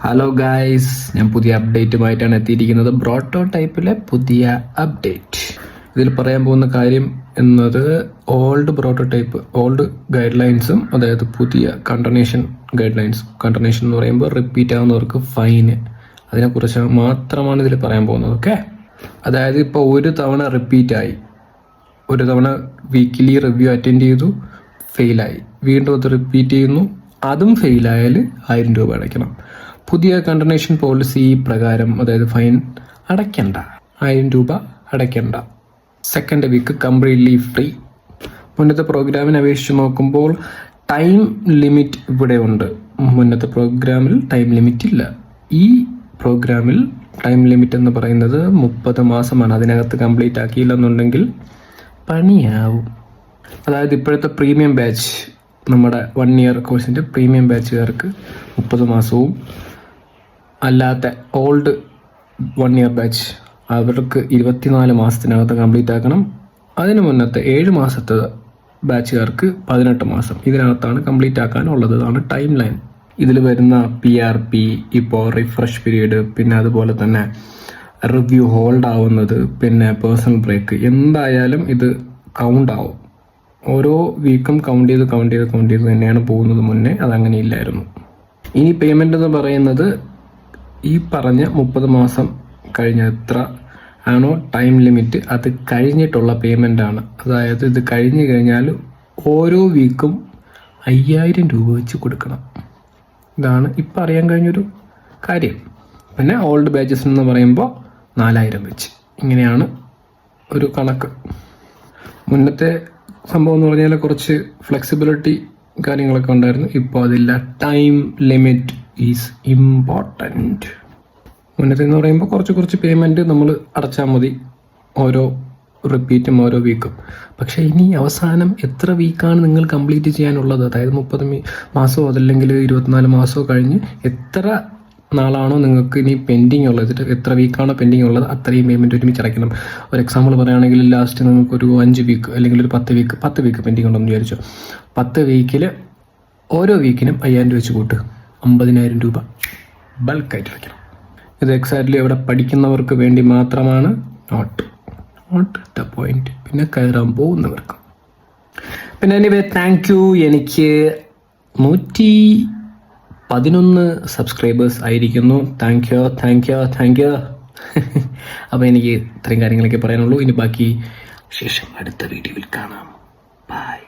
Hello guys, ഞാൻ പുതിയ അപ്ഡേറ്റുമായിട്ടാണ് എത്തിയിരിക്കുന്നത്. ബ്രോട്ടോ ടൈപ്പിലെ പുതിയ അപ്ഡേറ്റ്. ഇതിൽ പറയാൻ പോകുന്ന കാര്യം എന്നത് ഓൾഡ് ബ്രോട്ടോ ടൈപ്പ്, ഓൾഡ് ഗൈഡ് ലൈൻസും, അതായത് പുതിയ കണ്ടർനേഷൻ ഗൈഡ് ലൈൻസ്. കണ്ടർനേഷൻ എന്ന് പറയുമ്പോൾ റിപ്പീറ്റ് ആവുന്നവർക്ക് ഫൈന്, അതിനെക്കുറിച്ച് മാത്രമാണ് ഇതിൽ പറയാൻ പോകുന്നത്. ഓക്കെ, അതായത് ഇപ്പോൾ ഒരു തവണ റിപ്പീറ്റായി, ഒരു തവണ വീക്കിലി റിവ്യൂ അറ്റൻഡ് ചെയ്തു, ഫെയിലായി, വീണ്ടും അത് റിപ്പീറ്റ് ചെയ്യുന്നു, അതും ഫെയിലായാൽ 1000 രൂപ അടയ്ക്കണം. പുതിയ കണ്ടർനേഷൻ പോളിസി പ്രകാരം, അതായത് ഫൈൻ അടയ്ക്കണ്ട, 1000 രൂപ അടയ്ക്കണ്ട. Second week completely free. മുന്നത്തെ പ്രോഗ്രാമിനെ അപേക്ഷിച്ച് നോക്കുമ്പോൾ ടൈം ലിമിറ്റ് ഇവിടെ ഉണ്ട്. മുന്നത്തെ പ്രോഗ്രാമിൽ ടൈം ലിമിറ്റ് ഇല്ല. ഈ പ്രോഗ്രാമിൽ ടൈം ലിമിറ്റ് എന്ന് പറയുന്നത് 30 മാസമാണ്. അതിനകത്ത് കംപ്ലീറ്റ് ആക്കിയില്ലെന്നുണ്ടെങ്കിൽ പണിയാവും. അതായത് ഇപ്പോഴത്തെ പ്രീമിയം ബാച്ച്, നമ്മുടെ 1 ഇയർ കോഴ്സിൻ്റെ പ്രീമിയം ബാച്ചുകാർക്ക് 30 മാസവും, അല്ലാത്ത ഓൾഡ് 1 ഇയർ ബാച്ച് അവർക്ക് 24 മാസത്തിനകത്ത് കംപ്ലീറ്റ് ആക്കണം. അതിന് മുന്നത്തെ 7 മാസത്തെ ബാച്ചുകാർക്ക് 18 മാസം ഇതിനകത്താണ് കംപ്ലീറ്റ് ആക്കാനുള്ളത്. ഇതാണ് ടൈം ലൈൻ. ഇതിൽ വരുന്ന PRP, ഇപ്പോൾ റിഫ്രഷ് പീരീഡ്, പിന്നെ അതുപോലെ തന്നെ റിവ്യൂ ഹോൾഡ് ആവുന്നത്, പിന്നെ പേഴ്സണൽ ബ്രേക്ക്, എന്തായാലും ഇത് കൗണ്ട് ആവും. ഓരോ വീക്കും കൗണ്ട് ചെയ്ത് തന്നെയാണ് പോകുന്നത്. മുന്നേ അതങ്ങനെ ഇല്ലായിരുന്നു. ഇനി പേയ്മെൻ്റ് എന്ന് പറയുന്നത് ഈ പറഞ്ഞ 30 മാസം കഴിഞ്ഞ എത്ര ആണോ ടൈം ലിമിറ്റ്, അത് കഴിഞ്ഞിട്ടുള്ള പേയ്മെൻ്റ് ആണ്. അതായത് ഇത് കഴിഞ്ഞ് കഴിഞ്ഞാൽ ഓരോ വീക്കും 5000 രൂപ വെച്ച് കൊടുക്കണം. ഇതാണ് ഇപ്പം അറിയാൻ കഴിഞ്ഞൊരു കാര്യം. പിന്നെ ഓൾഡ് ബാച്ചസ് എന്ന് പറയുമ്പോൾ 4000 വെച്ച്, ഇങ്ങനെയാണ് ഒരു കണക്ക്. മുന്നത്തെ സംഭവം എന്ന് പറഞ്ഞാൽ കുറച്ച് ഫ്ലെക്സിബിലിറ്റി കാര്യങ്ങളൊക്കെ ഉണ്ടായിരുന്നു. ഇപ്പോൾ അതില്ല. Time limit is important. മുന്നത്തെ എന്ന് പറയുമ്പോൾ കുറച്ച് പേയ്മെൻറ്റ് നമ്മൾ അടച്ചാൽ മതി, ഓരോ റിപ്പീറ്റും ഓരോ വീക്കും. പക്ഷേ ഇനി അവസാനം എത്ര വീക്കാണ് നിങ്ങൾ കംപ്ലീറ്റ് ചെയ്യാനുള്ളത്, അതായത് 30 മാസമോ അതല്ലെങ്കിൽ 24 മാസമോ കഴിഞ്ഞ് എത്ര നാളാണോ നിങ്ങൾക്ക് ഇനി പെൻഡിങ് ഉള്ളത്, എത്ര വീക്കാണോ പെൻഡിങ് ഉള്ളത്, അത്രയും പേയ്മെൻറ്റ് ഒരുമിച്ച് അടയ്ക്കണം. ഒരു എക്സാമ്പിൾ പറയുകയാണെങ്കിൽ ലാസ്റ്റ് നിങ്ങൾക്കൊരു 5 വീക്ക് അല്ലെങ്കിൽ ഒരു 10 വീക്ക് പെൻഡിങ് ഉണ്ടെന്ന് വിചാരിച്ചു. 10 വീക്കിൽ ഓരോ വീക്കിനും 5000 വെച്ച് കൂട്ട്, 50000 രൂപ ബൾക്കായിട്ട് അടയ്ക്കണം. ഇത് എക്സാക്ട്ലി അവിടെ പഠിക്കുന്നവർക്ക് വേണ്ടി മാത്രമാണ്, നോട്ട് ദ പോയിന്റ്. പിന്നെ കയറാൻ പോകുന്നവർക്ക്. പിന്നെ എനിവേ, താങ്ക് യു. എനിക്ക് 111 സബ്സ്ക്രൈബേഴ്സ് ആയിരിക്കുന്നു. Thank you. അപ്പോൾ എനിക്ക് ഇത്രയും കാര്യങ്ങളൊക്കെ പറയാനുള്ളൂ. ഇനി ബാക്കി ശേഷം അടുത്ത വീഡിയോയിൽ കാണാം. ബൈ.